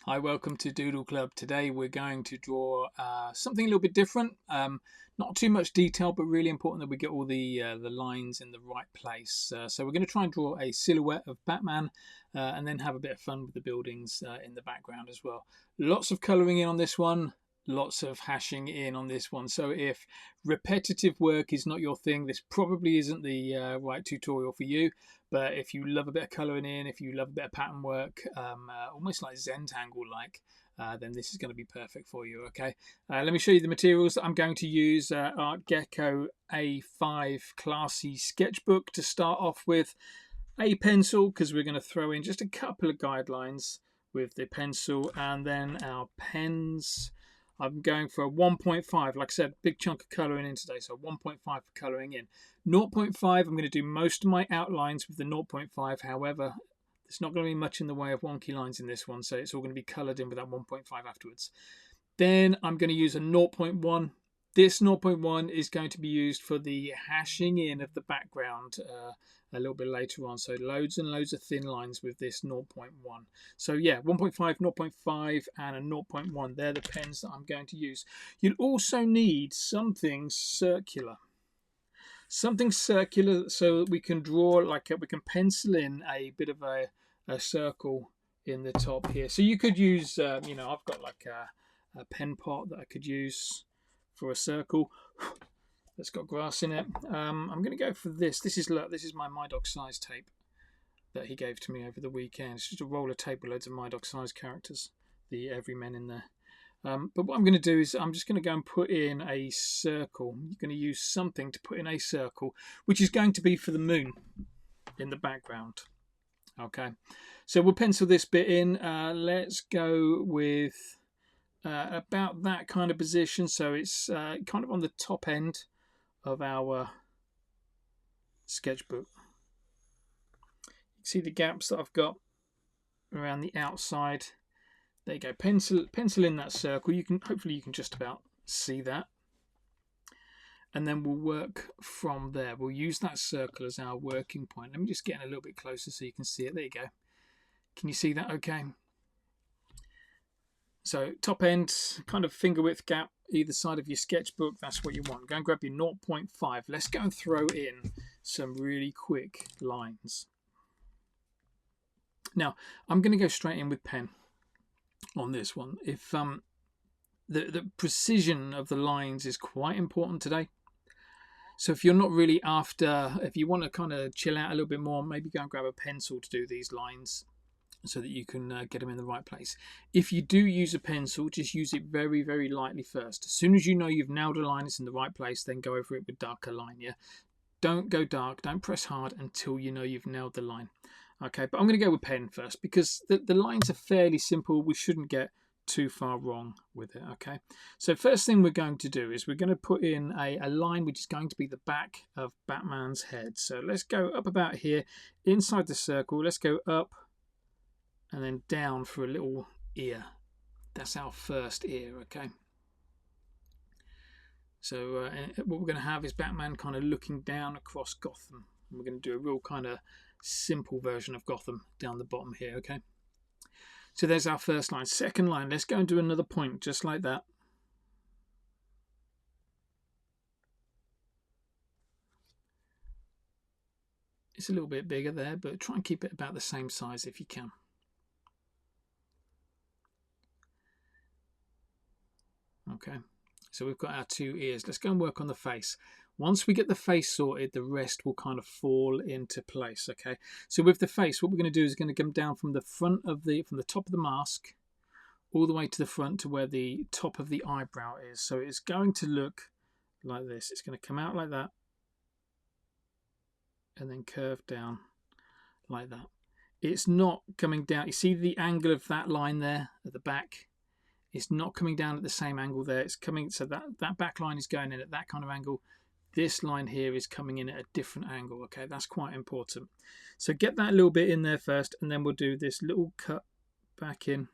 Hi, welcome to Doodle Club. Today we're going to draw something a little bit different. Not too much detail, but really important that we get all the lines in the right place. So we're going to try and draw a silhouette of Batman and then have a bit of fun with the buildings in the background as well. Lots of colouring in on this one. Lots of hashing in on this one. So if repetitive work is not your thing, this probably isn't the right tutorial for you. But if you love a bit of colouring in, if you love a bit of pattern work, almost like Zentangle like, then this is going to be perfect for you. Okay, let me show you the materials that I'm going to use. Art Gecko A5 Classy Sketchbook to start off with. A pencil, because we're going to throw in just a couple of guidelines with the pencil, and then our pens. I'm going for a 1.5. Like I said, big chunk of colouring in today, so 1.5 for colouring in. 0.5, I'm going to do most of my outlines with the 0.5. However, there's not going to be much in the way of wonky lines in this one, so it's all going to be coloured in with that 1.5 afterwards. Then I'm going to use a 0.1. This 0.1 is going to be used for the hashing in of the background a little bit later on. So loads and loads of thin lines with this 0.1. So yeah, 1.5, 0.5 and a 0.1. They're the pens that I'm going to use. You'll also need something circular. Something circular so that we can draw, like we can pencil in a bit of a circle in the top here. So you could use, I've got like a pen pot that I could use for a circle that's got grass in it. I'm going to go for this. This is my Dog size tape that he gave to me over the weekend. It's just a roll of tape with loads of Dog size characters, the everymen in there. But what I'm going to do is I'm just going to go and put in a circle. You're going to use something to put in a circle, which is going to be for the moon in the background. Okay, so we'll pencil this bit in. Let's go with about that kind of position. So it's kind of on the top end of our sketchbook. You can see the gaps that I've got around the outside. There you go. Pencil in that circle. Hopefully you can just about see that. And then we'll work from there. We'll use that circle as our working point. Let me just get in a little bit closer so you can see it. There you go. Can you see that okay? So top end, kind of finger width gap either side of your sketchbook. That's what you want. Go and grab your 0.5. Let's go and throw in some really quick lines. Now, I'm going to go straight in with pen on this one. If the precision of the lines is quite important today. So if you're not really if you want to kind of chill out a little bit more, maybe go and grab a pencil to do these lines so that you can get them in the right place. If you do use a pencil, just use it very, very lightly first. As soon as you know you've nailed a line, it's in the right place, then go over it with darker line. Yeah, don't go dark, don't press hard until you know you've nailed the line. Okay, but I'm going to go with pen first because the lines are fairly simple. We shouldn't get too far wrong with it. Okay, so first thing we're going to do is we're going to put in a line which is going to be the back of Batman's head. So let's go up about here inside the circle. Let's go up and then down for a little ear. That's our first ear. Okay, so what we're going to have is Batman kind of looking down across Gotham. And we're going to do a real kind of simple version of Gotham down the bottom here. Okay, so there's our first line. Second line, let's go and do another point just like that. It's a little bit bigger there, but try and keep it about the same size if you can. Okay, so we've got our two ears. Let's go and work on the face. Once we get the face sorted, the rest will kind of fall into place. Okay, so with the face, what we're going to do is going to come down from the front of from the top of the mask all the way to the front to where the top of the eyebrow is. So it's going to look like this. It's going to come out like that and then curve down like that. It's not coming down. You see the angle of that line there at the back? It's not coming down at the same angle there. It's coming, so that back line is going in at that kind of angle. This line here is coming in at a different angle. Okay, that's quite important. So get that little bit in there first, and then we'll do this little cut back in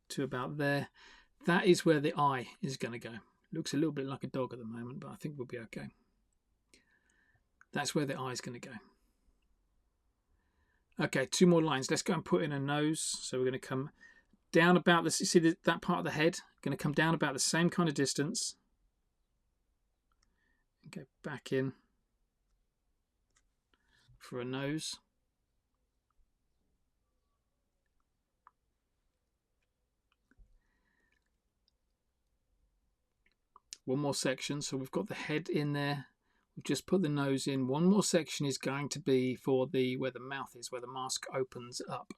to about there. That is where the eye is going to go. Looks a little bit like a dog at the moment, but I think we'll be okay. That's where the eye is going to go. Okay, 2 more lines. Let's go and put in a nose. So we're going to come down about this. You see that part of the head? Going to come down about the same kind of distance. Go back in for a nose. One more section. So we've got the head in there. We've just put the nose in. One more section is going to be for where the mouth is, where the mask opens up.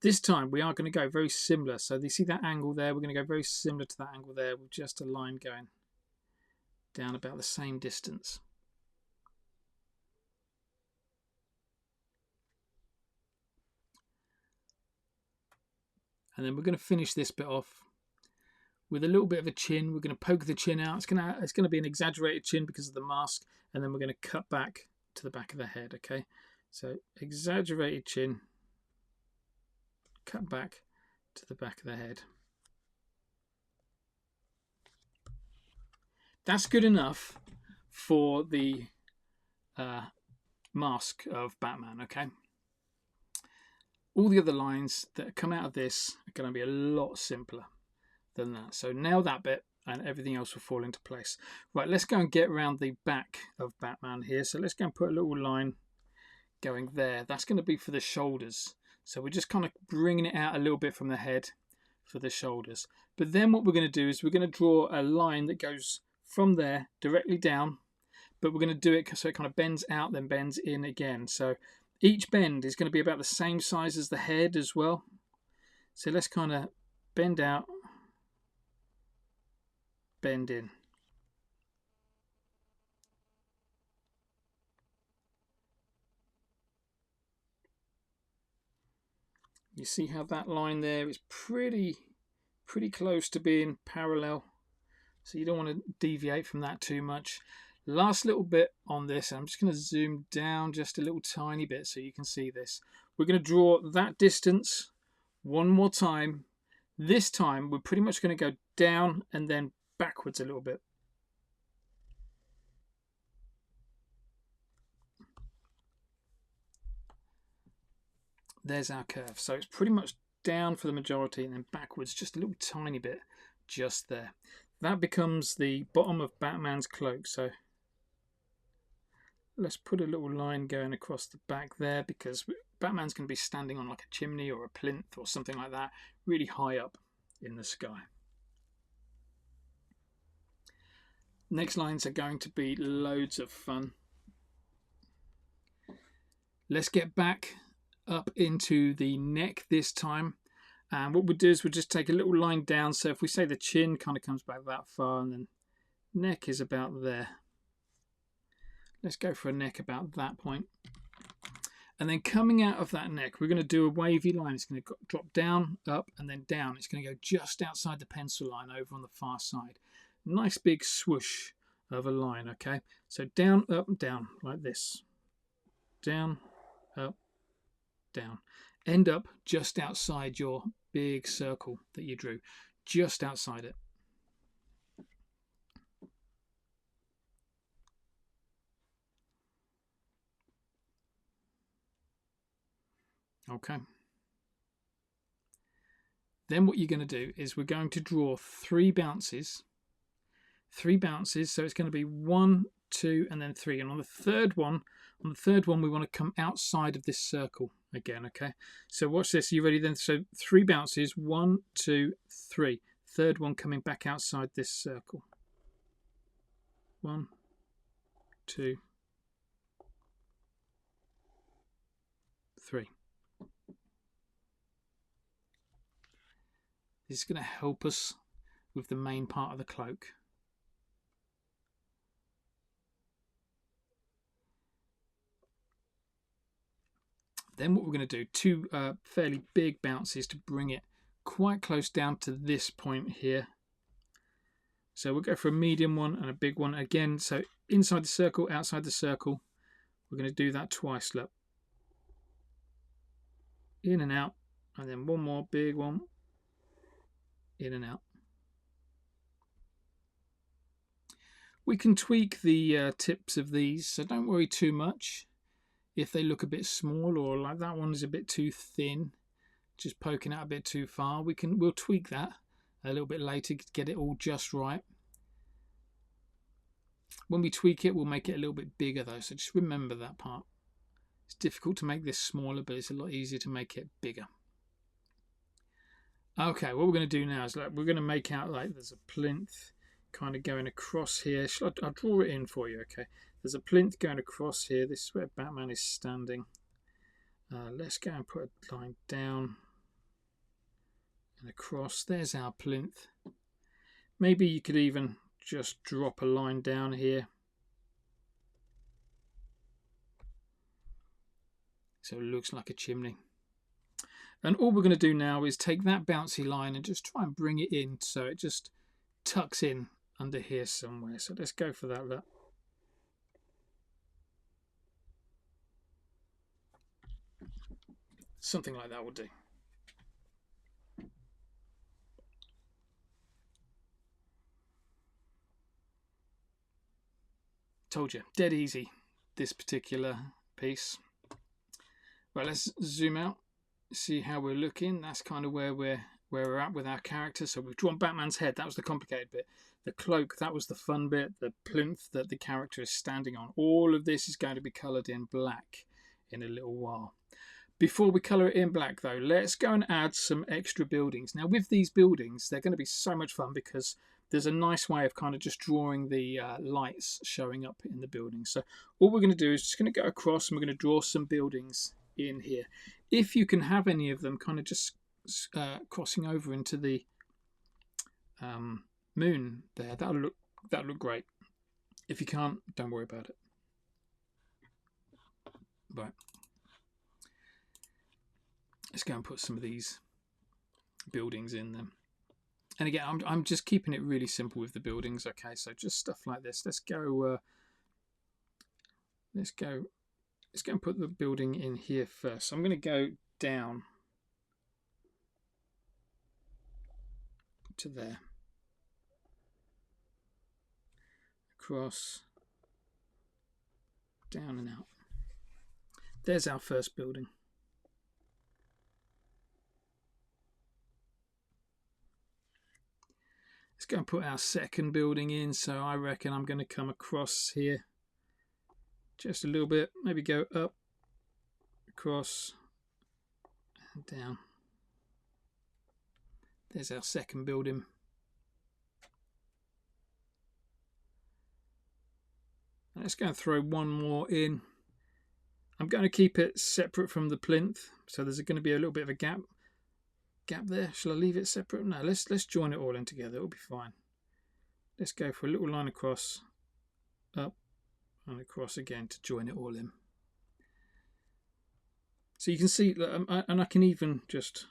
This time we are going to go very similar. So you see that angle there? We're going to go very similar to that angle there with just a line going down about the same distance. And then we're going to finish this bit off with a little bit of a chin. We're going to poke the chin out. It's going to be an exaggerated chin because of the mask, and then we're going to cut back to the back of the head. Okay, so exaggerated chin, cut back to the back of the head. That's good enough for the mask of Batman. Okay, all the other lines that come out of this are going to be a lot simpler than that. So nail that bit and everything else will fall into place. Right, let's go and get around the back of Batman here. So let's go and put a little line going there. That's going to be for the shoulders. So we're just kind of bringing it out a little bit from the head for the shoulders. But then what we're going to do is we're going to draw a line that goes from there directly down, but we're going to do it so it kind of bends out, then bends in again. So each bend is going to be about the same size as the head as well. So let's kind of bend out, bend in. You see how that line there is pretty close to being parallel. So you don't want to deviate from that too much. Last little bit on this, I'm just going to zoom down just a little tiny bit so you can see this. We're going to draw that distance one more time. This time we're pretty much going to go down and then backwards a little bit. There's our curve. So it's pretty much down for the majority and then backwards just a little tiny bit just there. That becomes the bottom of Batman's cloak. So let's put a little line going across the back there because Batman's going to be standing on like a chimney or a plinth or something like that, really high up in the sky. Next lines are going to be loads of fun. Let's get back up into the neck this time. And what we'll do is we'll just take a little line down. So if we say the chin kind of comes back that far and then neck is about there. Let's go for a neck about that point. And then coming out of that neck, we're going to do a wavy line. It's going to drop down, up, and then down. It's going to go just outside the pencil line over on the far side. Nice big swoosh of a line, okay? So down, up, down, like this. Down, up, down. End up just outside your big circle that you drew. Just outside it. Okay. Then what you're going to do is we're going to draw 3 bounces. 3 bounces. So it's going to be 1, 2, and then 3. And on the third one, we want to come outside of this circle again. Okay. So watch this. Are you ready then? So 3 bounces. 1, 2, 3. Third one coming back outside this circle. 1, 2, 3. This is going to help us with the main part of the cloak. Then what we're going to do, 2 fairly big bounces to bring it quite close down to this point here. So we'll go for a medium one and a big one again. So inside the circle, outside the circle. We're going to do that twice. Look. In and out. And then one more big one. In and out. We can tweak the tips of these, so don't worry too much. if they look a bit small, or like that one is a bit too thin, just poking out a bit too far, we'll tweak that a little bit later to get it all just right. When we tweak it, we'll make it a little bit bigger though, so just remember that part. It's difficult to make this smaller, but it's a lot easier to make it bigger. Okay, what we're going to do now is we're going to make out like there's a plinth kind of going across here. I'll draw it in for you, okay? There's a plinth going across here. This is where Batman is standing. Let's go and put a line down and across. There's our plinth. Maybe you could even just drop a line down here. So it looks like a chimney. And all we're going to do now is take that bouncy line and just try and bring it in so it just tucks in under here somewhere. So let's go for that. Look. Something like that will do. Told you, dead easy, this particular piece. Right, let's zoom out, see how we're looking. That's kind of where we're at with our character. So we've drawn Batman's head. That was the complicated bit. The cloak, that was the fun bit. The plinth that the character is standing on. All of this is going to be coloured in black in a little while. Before we colour it in black though, let's go and add some extra buildings. Now with these buildings, they're going to be so much fun because there's a nice way of kind of just drawing the lights showing up in the building. So all we're going to do is just going to go across and we're going to draw some buildings in here. If you can have any of them kind of just crossing over into the moon there, that'll look great. If you can't, don't worry about it. Right. Let's go and put some of these buildings in them. And again, I'm just keeping it really simple with the buildings. Okay, so just stuff like this. Let's go and put the building in here first. So I'm going to go down to there, across, down and out. There's our first building. Let's go and put our second building in. So I reckon I'm going to come across here just a little bit, maybe go up, across, and down. There's our second building. Let's go and throw one more in. I'm going to keep it separate from the plinth, so there's going to be a little bit of a gap there. Shall I leave it separate? No, let's join it all in together. It'll be fine. Let's go for a little line across, up and across again to join it all in. So you can see, and I can even just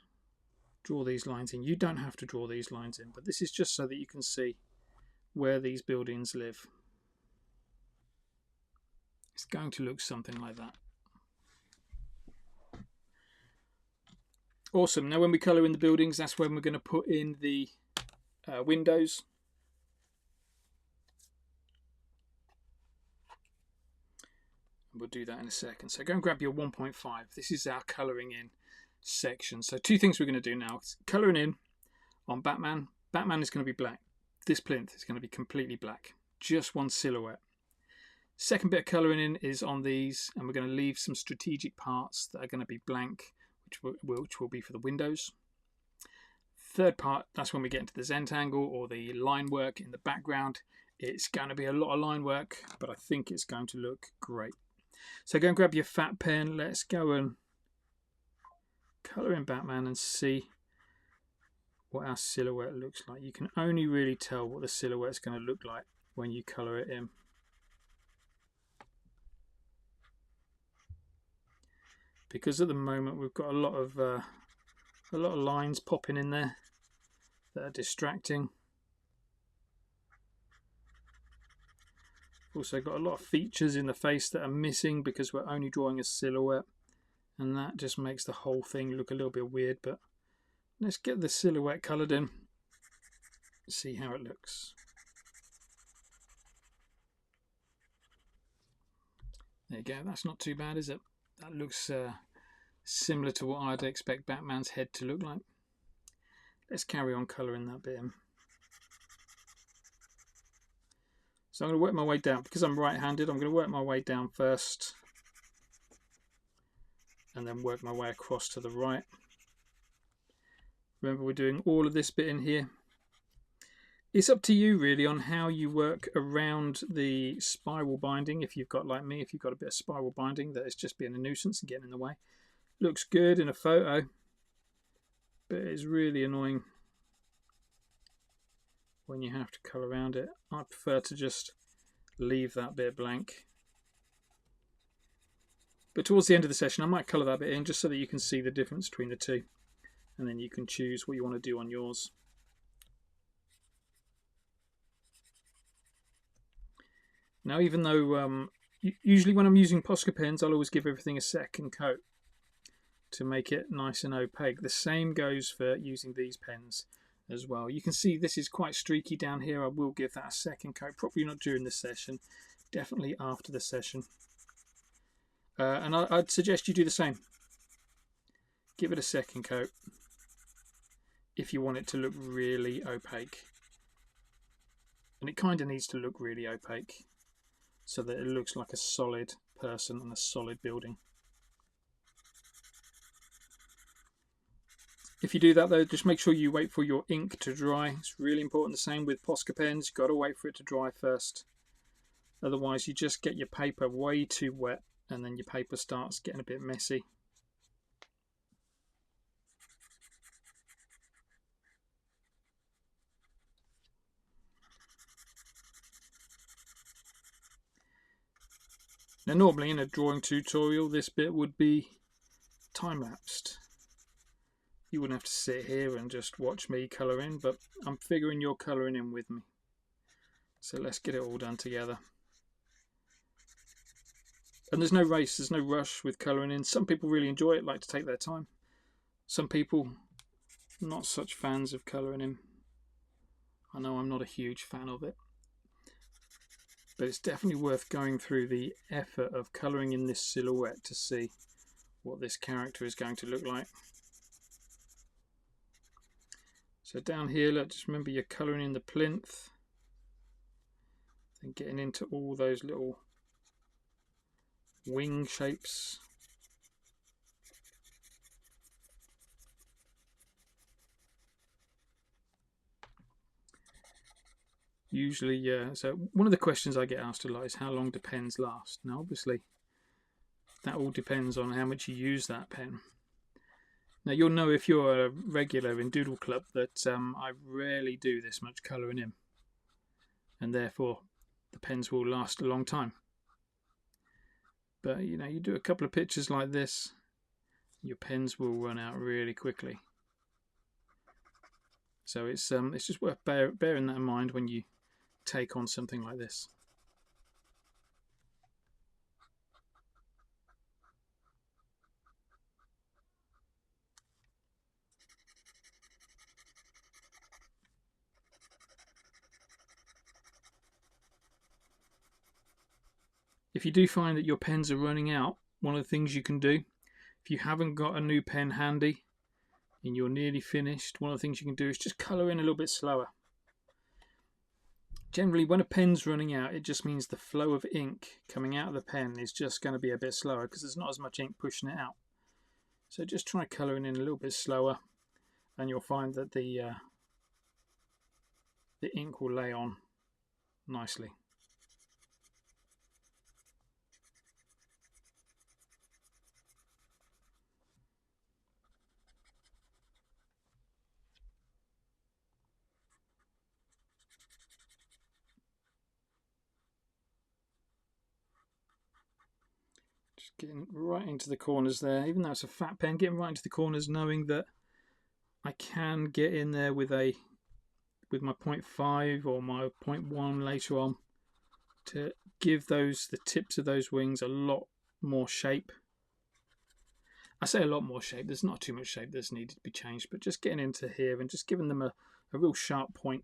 draw these lines in. You don't have to draw these lines in, but this is just so that you can see where these buildings live. It's going to look something like that. Awesome. Now when we colour in the buildings, that's when we're going to put in the windows. We'll do that in a second. So go and grab your 1.5. This is our colouring in section. So two things we're going to do now. Colouring in on Batman. Batman is going to be black. This plinth is going to be completely black. Just one silhouette. Second bit of colouring in is on these, and we're going to leave some strategic parts that are going to be blank, which will be for the windows. Third part, that's when we get into the Zentangle or the line work in the background. It's going to be a lot of line work, but I think it's going to look great. So go and grab your fat pen. Let's go and colour in Batman and see what our silhouette looks like. You can only really tell what the silhouette is going to look like when you colour it in. Because at the moment we've got a lot of lines popping in there that are distracting. Also got a lot of features in the face that are missing because we're only drawing a silhouette, and that just makes the whole thing look a little bit weird. But let's get the silhouette coloured in, see how it looks. There you go, that's not too bad, is it? That looks similar to what I'd expect Batman's head to look like. Let's carry on colouring that bit in. So I'm going to work my way down. Because I'm right-handed, I'm going to work my way down first. And then work my way across to the right. Remember, we're doing all of this bit in here. It's up to you really on how you work around the spiral binding. If you've got, like me, if you've got a bit of spiral binding that is just being a nuisance and getting in the way. Looks good in a photo, but it's really annoying when you have to colour around it. I prefer to just leave that bit blank. But towards the end of the session I might colour that bit in just so that you can see the difference between the two. And then you can choose what you want to do on yours. Now, even though usually when I'm using Posca pens, I'll always give everything a second coat to make it nice and opaque. The same goes for using these pens as well. You can see this is quite streaky down here. I will give that a second coat, probably not during the session, definitely after the session. And I'd suggest you do the same. Give it a second coat if you want it to look really opaque. And it kind of needs to look really opaque so that it looks like a solid person and a solid building. If you do that though, just make sure you wait for your ink to dry. It's really important. The same with Posca pens, you've got to wait for it to dry first. Otherwise you just get your paper way too wet and then your paper starts getting a bit messy. Now normally in a drawing tutorial this bit would be time-lapsed. You wouldn't have to sit here and just watch me colour in, but I'm figuring you're colouring in with me. So let's get it all done together. And there's no race, there's no rush with colouring in. Some people really enjoy it, like to take their time. Some people, not such fans of colouring in. I know I'm not a huge fan of it. But it's definitely worth going through the effort of colouring in this silhouette to see what this character is going to look like. So down here, look, just remember you're colouring in the plinth. Then getting into all those little wing shapes. Usually, so one of the questions I get asked a lot is how long do pens last? Now obviously that all depends on how much you use that pen. Now you'll know if you're a regular in Doodle Club that I rarely do this much colouring in, and therefore the pens will last a long time. But you know, you do a couple of pictures like this, your pens will run out really quickly. So it's just worth bearing that in mind when you take on something like this. If you do find that your pens are running out, one of the things you can do, if you haven't got a new pen handy and you're nearly finished, one of the things you can do is just colour in a little bit slower. Generally, when a pen's running out, it just means the flow of ink coming out of the pen is just going to be a bit slower because there's not as much ink pushing it out. So just try colouring in a little bit slower and you'll find that the ink will lay on nicely. Just getting right into the corners there, even though it's a fat pen, getting right into the corners, knowing that I can get in there with my 0.5 or my 0.1 later on to give the tips of those wings a lot more shape. I say a lot more shape, there's not too much shape that's needed to be changed, but just getting into here and just giving them a real sharp point.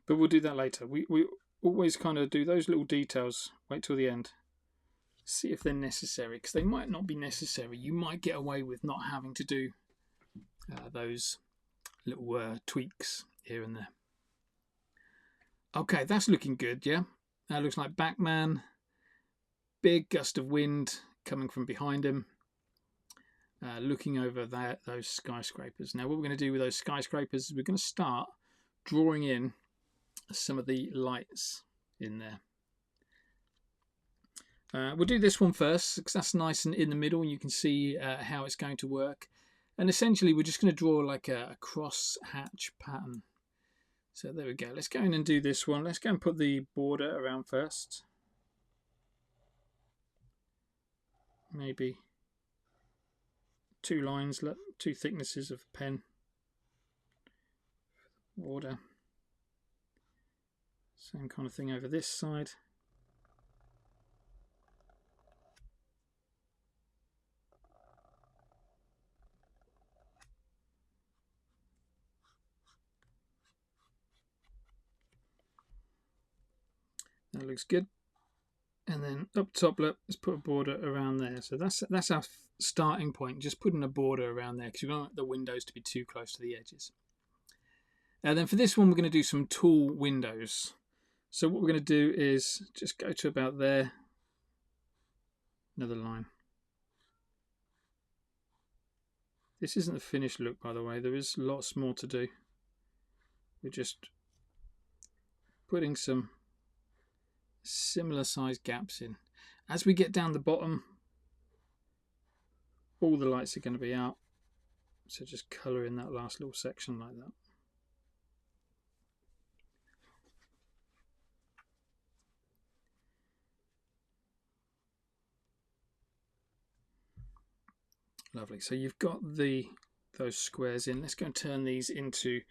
but we'll do that later. We always kind of do those little details, wait till the end, see if they're necessary, because they might not be necessary. You might get away with not having to do those little tweaks here and there. Okay, that's looking good, yeah? That looks like Batman. Big gust of wind coming from behind him, looking over those skyscrapers. Now what we're going to do with those skyscrapers is we're going to start drawing in some of the lights in there. We'll do this one first because that's nice and in the middle and you can see how it's going to work. And essentially we're just going to draw like a cross hatch pattern. So there we go. Let's go in and do this one. Let's go and put the border around first. Maybe 2 lines, 2 thicknesses of pen. Border. Same kind of thing over this side. That looks good. And then up top, let's put a border around there. So that's our starting point, just putting a border around there because we don't want the windows to be too close to the edges. And then for this one, we're going to do some tall windows. So what we're going to do is just go to about there, another line. This isn't the finished look, by the way. There is lots more to do. We're just putting some similar size gaps in. As we get down the bottom, all the lights are going to be out. So just colour in that last little section like that. Lovely. So you've got those squares in. Let's go and turn these into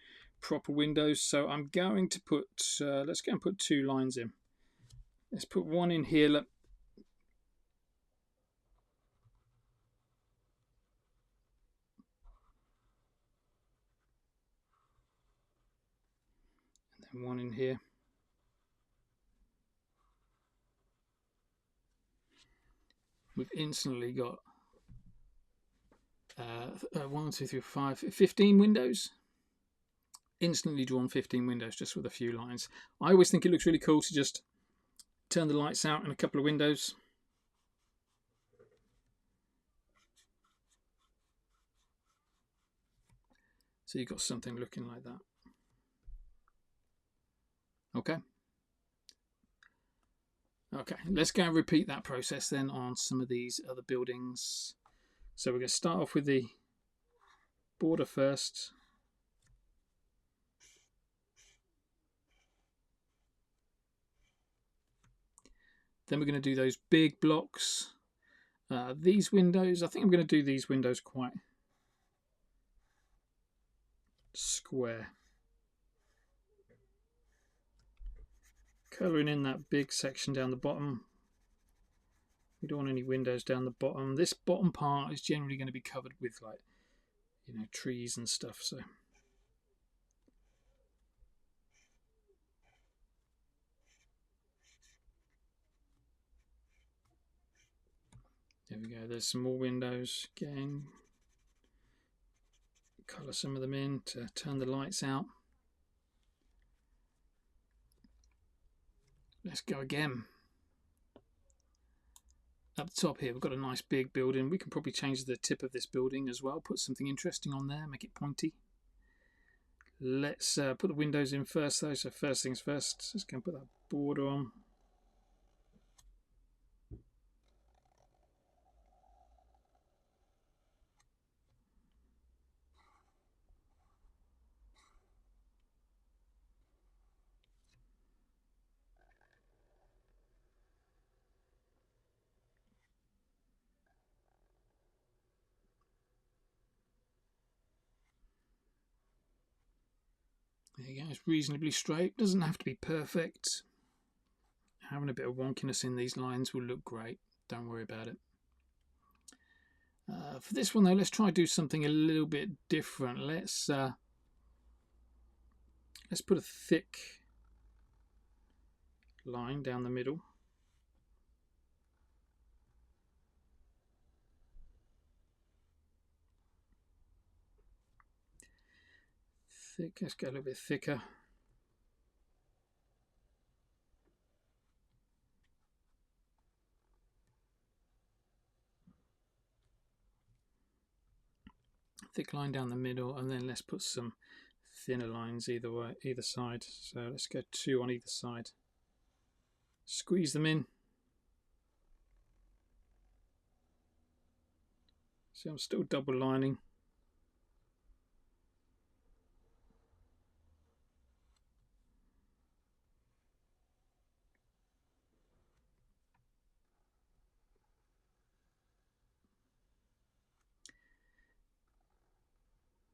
proper windows. So I'm going to put, let's go and put 2 lines in. Let's put one in here. Look. And then one in here. We've instantly got 1, 2, 3, 4, 5, 15 windows. Instantly drawn 15 windows just with a few lines. I always think it looks really cool to just turn the lights out in a couple of windows. So you've got something looking like that. Okay. Okay, let's go and repeat that process then on some of these other buildings. So we're going to start off with the border first. Then we're going to do those big blocks. These windows, I think I'm going to do these windows quite square. Colouring in that big section down the bottom. We don't want any windows down the bottom. This bottom part is generally going to be covered with, like, you know, trees and stuff. So there we go. There's some more windows again. Colour some of them in to turn the lights out. Let's go again. Up the top here, we've got a nice big building. We can probably change the tip of this building as well. Put something interesting on there, make it pointy. Let's put the windows in first though. So first things first, let's go and put that border on. There you go, it's reasonably straight. Doesn't have to be perfect. Having a bit of wonkiness in these lines will look great. Don't worry about it. For this one though, let's try to do something a little bit different. Let's put a thick line down the middle. Thick, let's go a little bit thicker. Thick line down the middle, and then let's put some thinner lines either way, either side. So let's go 2 on either side. Squeeze them in. See, I'm still double lining.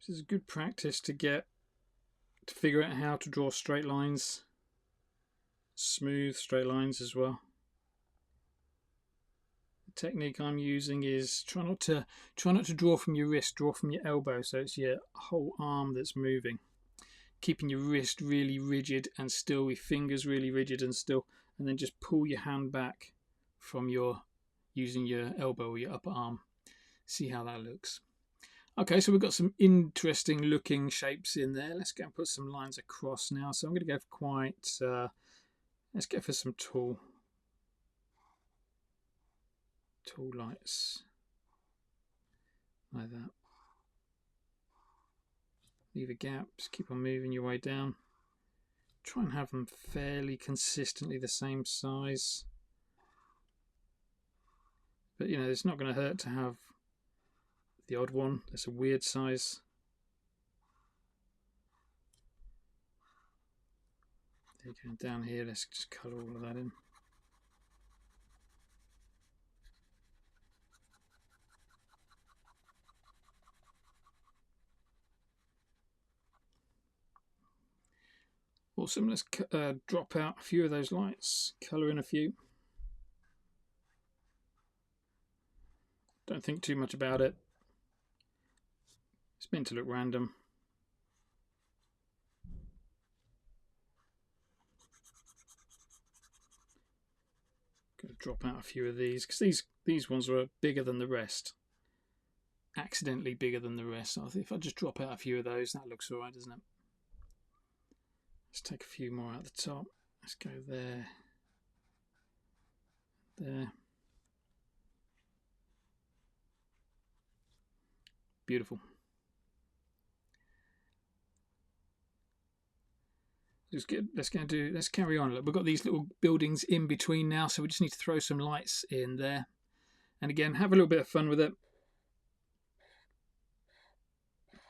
This is good practice to figure out how to draw straight lines, smooth straight lines as well. The technique I'm using is try not to draw from your wrist, draw from your elbow, so it's your whole arm that's moving. Keeping your wrist really rigid and still, your fingers really rigid and still, and then just pull your hand back from using your elbow or your upper arm. See how that looks. Okay, so we've got some interesting looking shapes in there. Let's go and put some lines across now. So I'm going to go for let's go for some tall lights like that. Leave a gap, just keep on moving your way down. Try and have them fairly consistently the same size. But you know, it's not going to hurt to have the odd one that's a weird size. There you go. Down here, let's just colour all of that in. Awesome, let's drop out a few of those lights, colour in a few. Don't think too much about it. It's meant to look random. Going to drop out a few of these because these ones were bigger than the rest. Accidentally bigger than the rest. So I think if I just drop out a few of those, that looks alright, doesn't it? Let's take a few more out the top. Let's go there. There. Beautiful. Let's carry on. Look, we've got these little buildings in between now, so we just need to throw some lights in there. And again, have a little bit of fun with it.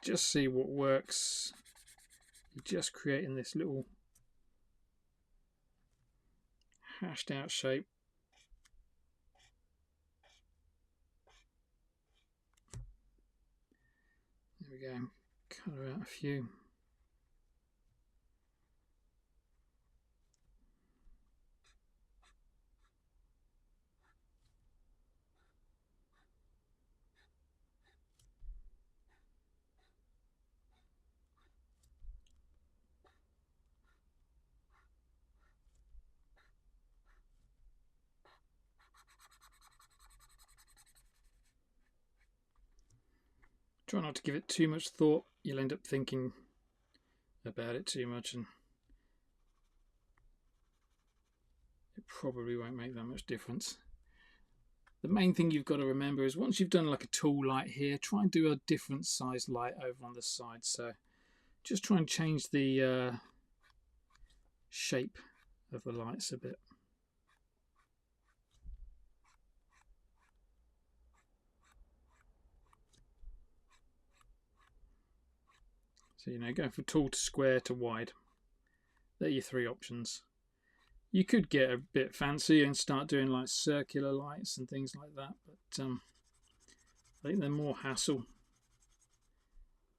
Just see what works. You're just creating this little hashed out shape. There we go. Colour out a few. Try not to give it too much thought. You'll end up thinking about it too much and it probably won't make that much difference. The main thing you've got to remember is once you've done like a tall light here, try and do a different size light over on the side. So just try and change the shape of the lights a bit. So, you know, go from tall to square to wide. They're your 3 options. You could get a bit fancy and start doing like circular lights and things like that, but I think they're more hassle.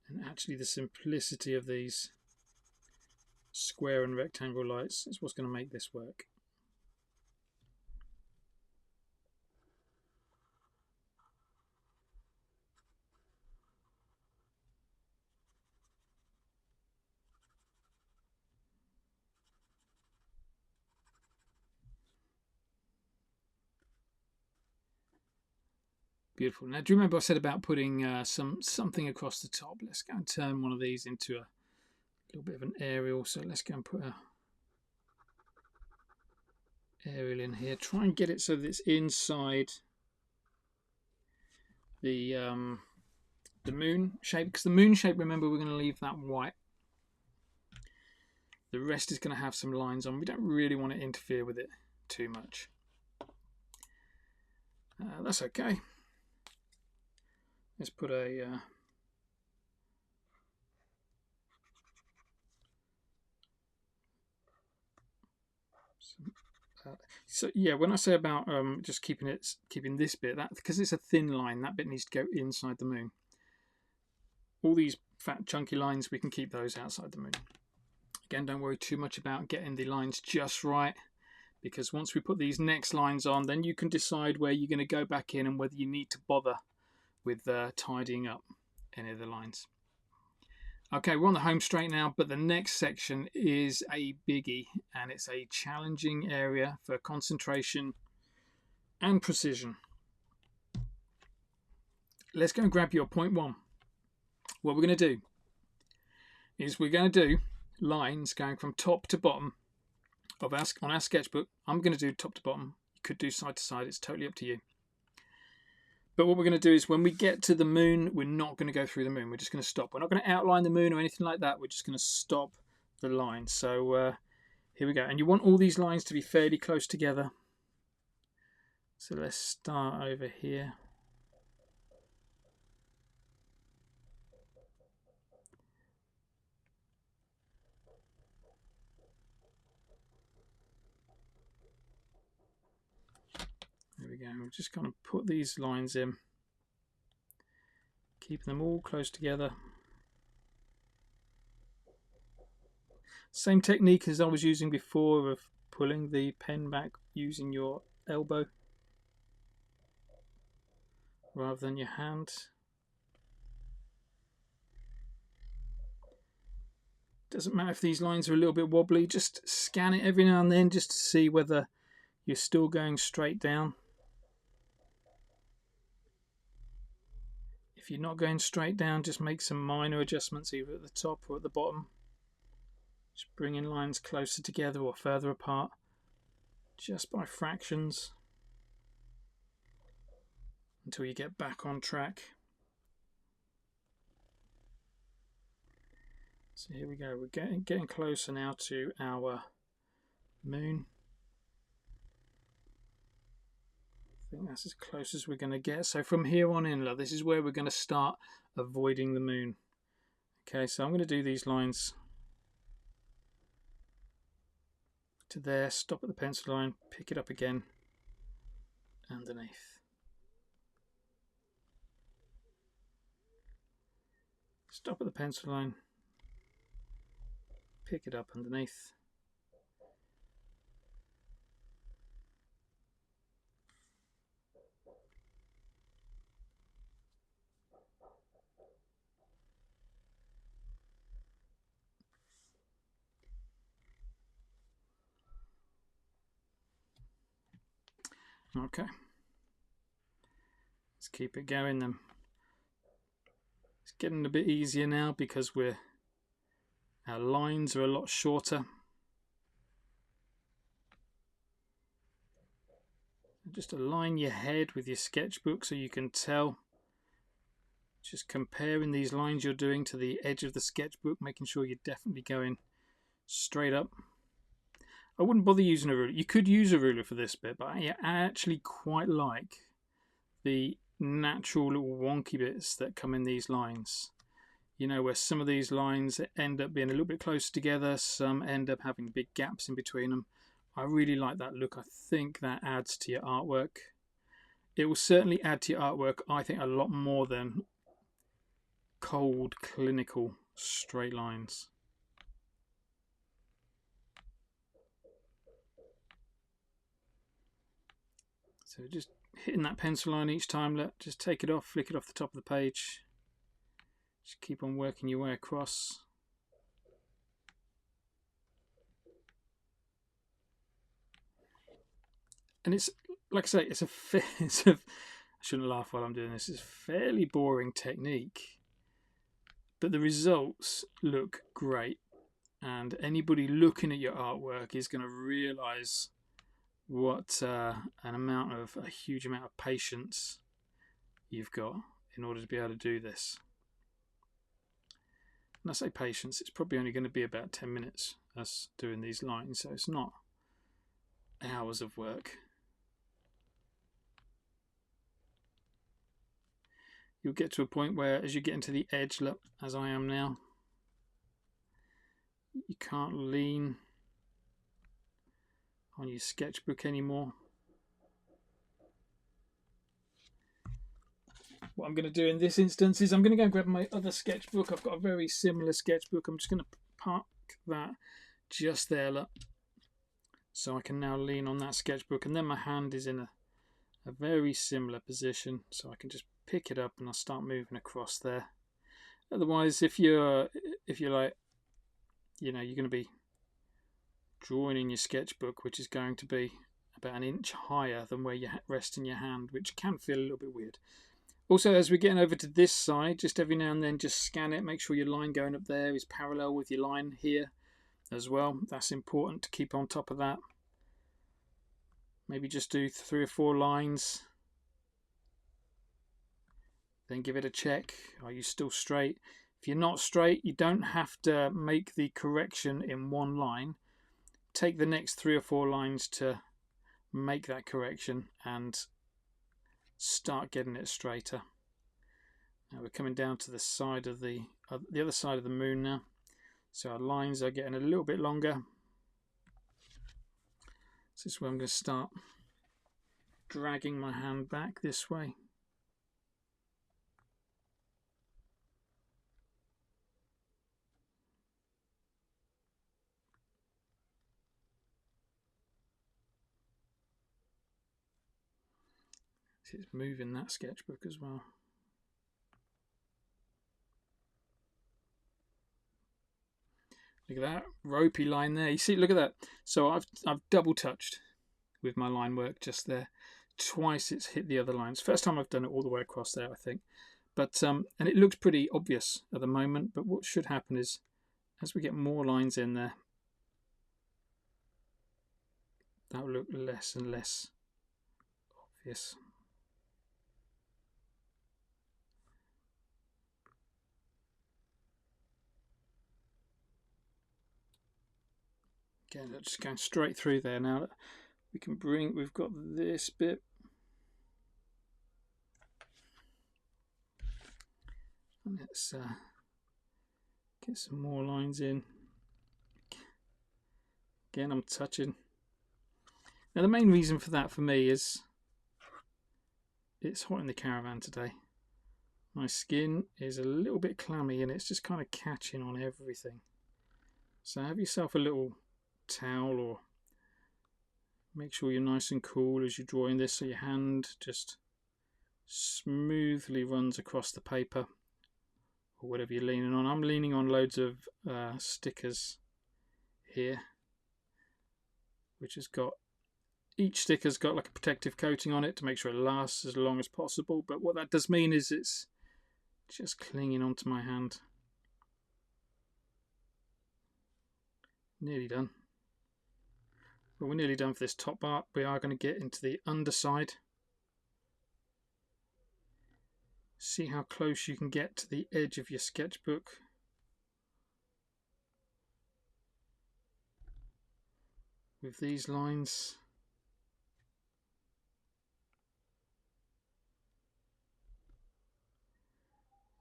And actually the simplicity of these square and rectangle lights is what's going to make this work. Beautiful. Now, do you remember I said about putting something across the top? Let's go and turn one of these into a little bit of an aerial. So let's go and put a aerial in here. Try and get it so that it's inside the moon shape, because the moon shape, remember, we're going to leave that white. The rest is going to have some lines on. We don't really want to interfere with it too much. That's okay. Let's put a so yeah, when I say about just keeping this bit, that because it's a thin line, that bit needs to go inside the moon. All these fat chunky lines, we can keep those outside the moon. Again, don't worry too much about getting the lines just right, because once we put these next lines on, then you can decide where you're going to go back in and whether you need to bother with tidying up any of the lines. Okay, we're on the home straight now, but the next section is a biggie, and it's a challenging area for concentration and precision. Let's go and grab your point 1. What we're going to do is we're going to do lines going from top to bottom of on our sketchbook. I'm going to do top to bottom. You could do side to side. It's totally up to you. But what we're going to do is when we get to the moon, we're not going to go through the moon. We're just going to stop. We're not going to outline the moon or anything like that. We're just going to stop the line. So here we go. And you want all these lines to be fairly close together. So let's start over here. There we go. We're just going to put these lines in. Keep them all close together. Same technique as I was using before of pulling the pen back using your elbow rather than your hand. Doesn't matter if these lines are a little bit wobbly, just scan it every now and then just to see whether you're still going straight down. If you're not going straight down, just make some minor adjustments either at the top or at the bottom. Just bringing lines closer together or further apart, just by fractions, until you get back on track. So here we go, we're getting closer now to our moon. I think that's as close as we're going to get. So from here on in, look, this is where we're going to start avoiding the moon. Okay, so I'm going to do these lines to there, stop at the pencil line, pick it up again underneath. Stop at the pencil line, pick it up underneath. Okay, let's keep it going then. It's getting a bit easier now because our lines are a lot shorter. Just align your head with your sketchbook so you can tell. Just comparing these lines you're doing to the edge of the sketchbook, making sure you're definitely going straight up. I wouldn't bother using a ruler. You could use a ruler for this bit, but I actually quite like the natural little wonky bits that come in these lines. You know, where some of these lines end up being a little bit closer together, some end up having big gaps in between them. I really like that look. I think that adds to your artwork. It will certainly add to your artwork, I think, a lot more than cold, clinical, straight lines. So just hitting that pencil line each time, just take it off, flick it off the top of the page. Just keep on working your way across. And it's, like I say, it's a shouldn't laugh while I'm doing this. It's a fairly boring technique, but the results look great. And anybody looking at your artwork is going to realize what a huge amount of patience you've got in order to be able to do this. When I say patience, it's probably only going to be about 10 minutes us doing these lines, so it's not hours of work. You'll get to a point where, as you get into the edge, look, as I am now, you can't lean on your sketchbook anymore. What I'm going to do in this instance is I'm going to go and grab my other sketchbook. I've got a very similar sketchbook. I'm just going to park that just there, look, so I can now lean on that sketchbook, and then my hand is in a very similar position, so I can just pick it up and I'll start moving across there. Otherwise, if you're like, you know, you're going to be drawing in your sketchbook, which is going to be about an inch higher than where you're resting your hand, which can feel a little bit weird. Also, as we're getting over to this side, just every now and then just scan it, make sure your line going up there is parallel with your line here as well. That's important to keep on top of that. Maybe just do 3 or 4 lines, then give it a check. Are you still straight? If you're not straight, you don't have to make the correction in one line. Take the next 3 or 4 lines to make that correction and start getting it straighter. Now we're coming down to the side of the other side of the moon now, so our lines are getting a little bit longer. So this is where I'm going to start dragging my hand back this way. It's moving that sketchbook as well. Look at that ropey line there. You see, look at that. So I've double touched with my line work just there. Twice it's hit the other lines. First time I've done it all the way across there, I think. But and it looks pretty obvious at the moment. But what should happen is, as we get more lines in there, that will look less and less obvious. Again, just going straight through there now. We've got this bit. And let's get some more lines in. Again, I'm touching. Now the main reason for that for me is it's hot in the caravan today. My skin is a little bit clammy and it's just kind of catching on everything. So have yourself a little towel, or make sure you're nice and cool as you're drawing this, so your hand just smoothly runs across the paper or whatever you're leaning on. I'm leaning on loads of stickers here, which has got, each sticker's got like a protective coating on it to make sure it lasts as long as possible, but what that does mean is it's just clinging onto my hand. Nearly done. Well, we're nearly done for this top part. We are going to get into the underside. See how close you can get to the edge of your sketchbook. With these lines.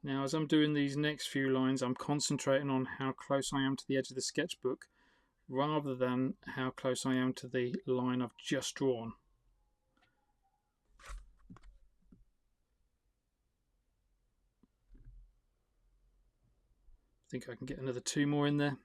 Now, as I'm doing these next few lines, I'm concentrating on how close I am to the edge of the sketchbook, rather than how close I am to the line I've just drawn. I think I can get another 2 more in there.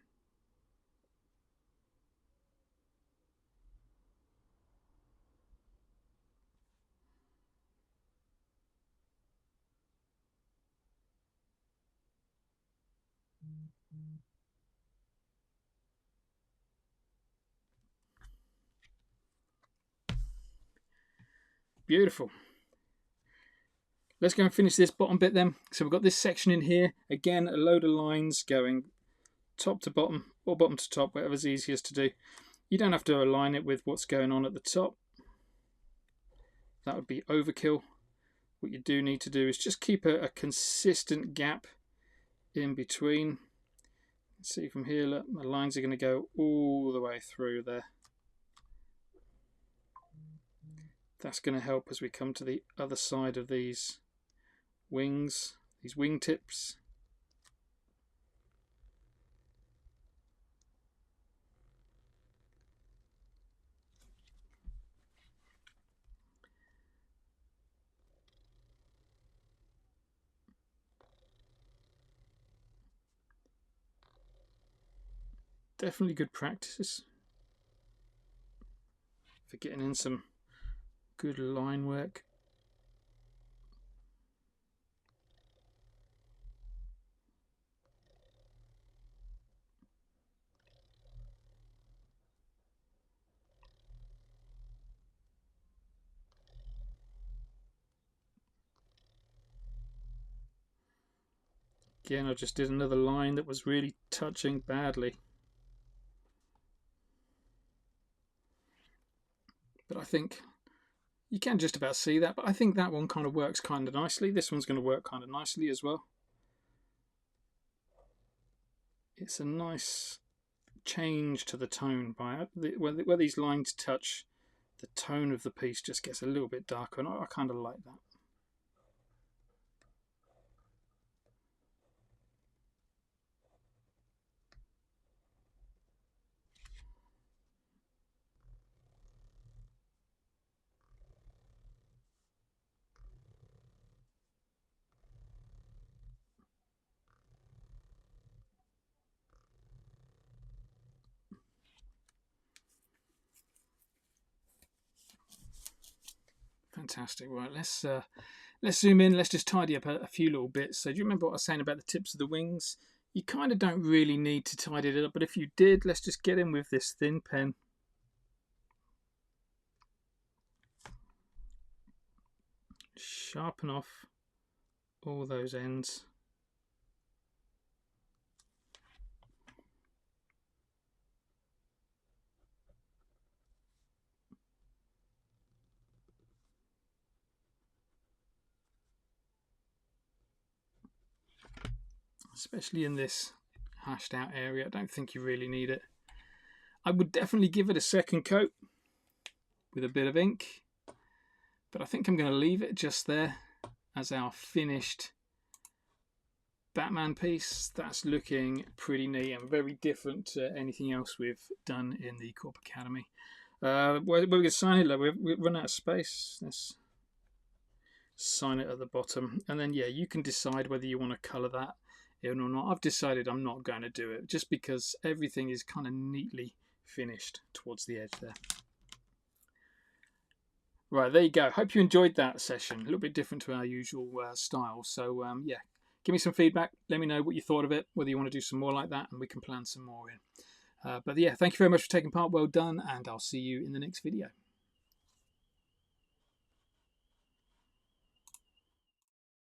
Beautiful. Let's go and finish this bottom bit then. So we've got this section in here. Again, a load of lines going top to bottom or bottom to top, whatever's easiest to do. You don't have to align it with what's going on at the top. That would be overkill. What you do need to do is just keep a consistent gap in between. See from here, look, my lines are going to go all the way through there. That's going to help as we come to the other side of these wings, these wing tips. Definitely good practice for getting in some good line work. Again, I just did another line that was really touching badly. But I think you can just about see that, but I think that one kind of works kind of nicely. This one's going to work kind of nicely as well. It's a nice change to the tone by where these lines touch, the tone of the piece just gets a little bit darker, and I kind of like that. Fantastic. Right, let's zoom in. Let's just tidy up a few little bits. So do you remember what I was saying about the tips of the wings? You kind of don't really need to tidy it up, but if you did, let's just get in with this thin pen. Sharpen off all those ends. Especially in this hashed out area, I don't think you really need it. I would definitely give it a second coat with a bit of ink, but I think I'm going to leave it just there as our finished Batman piece. That's looking pretty neat and very different to anything else we've done in the Korp Academy. We're going to sign it. We've run out of space. Let's sign it at the bottom, and then yeah, you can decide whether you want to colour that in or not. I've decided I'm not going to do it just because everything is kind of neatly finished towards the edge there. Right, there you go. Hope you enjoyed that session. A little bit different to our usual style. So yeah, give me some feedback. Let me know what you thought of it, whether you want to do some more like that, and we can plan some more in. But yeah, thank you very much for taking part. Well done, and I'll see you in the next video.